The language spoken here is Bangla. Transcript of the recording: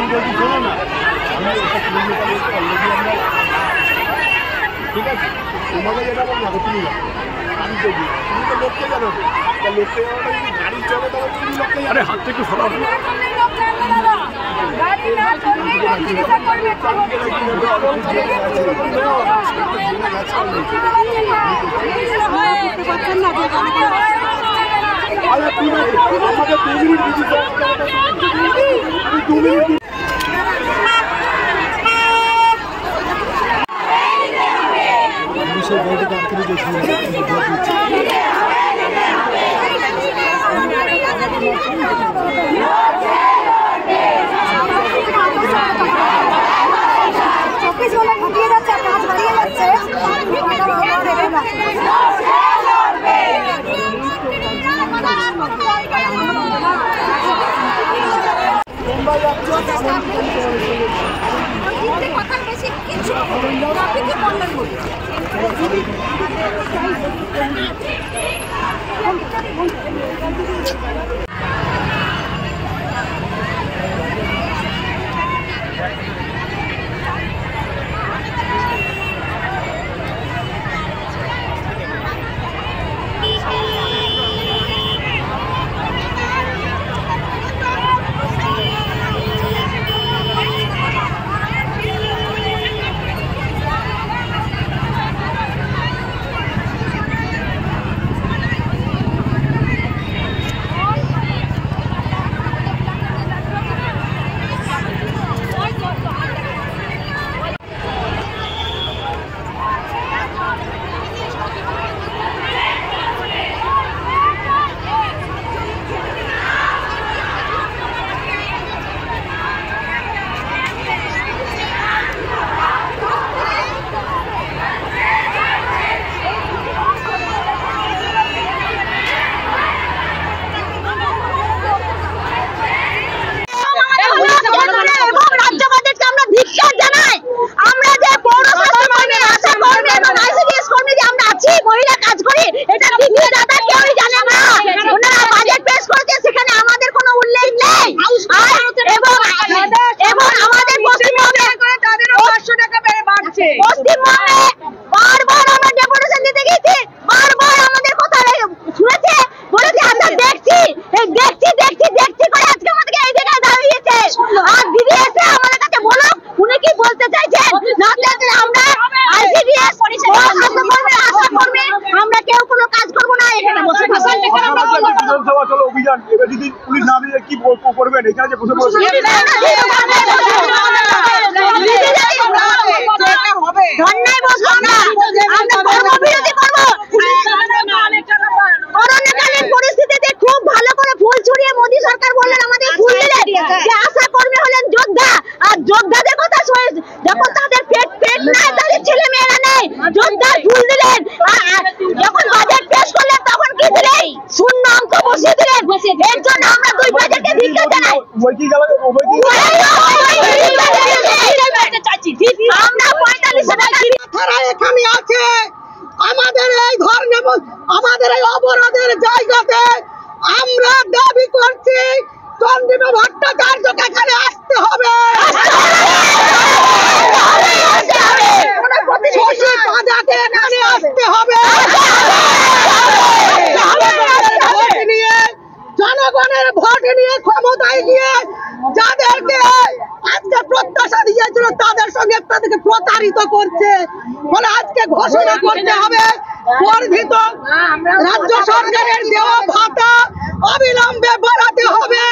ঠিক আছে, তোমাকে যেটা বলবো তুমি আমি যদি তুমি তো লোককে জানো, লোককে যাওয়াটা যদি গাড়ি চলে তবে তুমি লোককে আরে হাত থেকে সরাও। অভিযান এবার যদি পুলিশ না দিয়ে কি করবেন এখানে যে বসে পড়েছে পরিস্থিতিতে খুব ভালো করে ফুল ছড়িয়ে মোদী সরকার বললেন আমাদের ফুল দিলেন যে আশা কর্মী হলেন যোদ্ধা আর যোদ্ধাদের কথা যখন তাদের পেট নাই তাদের ছেলে মেয়েরা নেই যোদ্ধা ফুল দিলেন যখন বাজেট পেশ করলেন তখন কি দিলেন শূন্য অঙ্ক বসিয়ে দিলেন এর জন্য আমরা দুই বাজেটকে ধিক্কার জানাই আমরা 45 টাকা এখানে আছে আমাদের এই ধর্মে আমাদের এই অবরোধের জায়গাতে আমরা দাবি করছি চন্দ্রিমা ভট্টাচার্যকে এখানে আসতে হবে এখানে আসতে হবে জনগণের ভোট নিয়ে ক্ষমতায় নিয়ে যাদেরকে আজকে প্রত্যাশা দিয়েছিল তাদের সঙ্গে তাদেরকে প্রতারিত করছে বলে আজকে ঘোষণা করতে হবে গর্বিত রাজ্য সরকারের দেওয়া ভাতা অবিলম্বে বাড়াতে হবে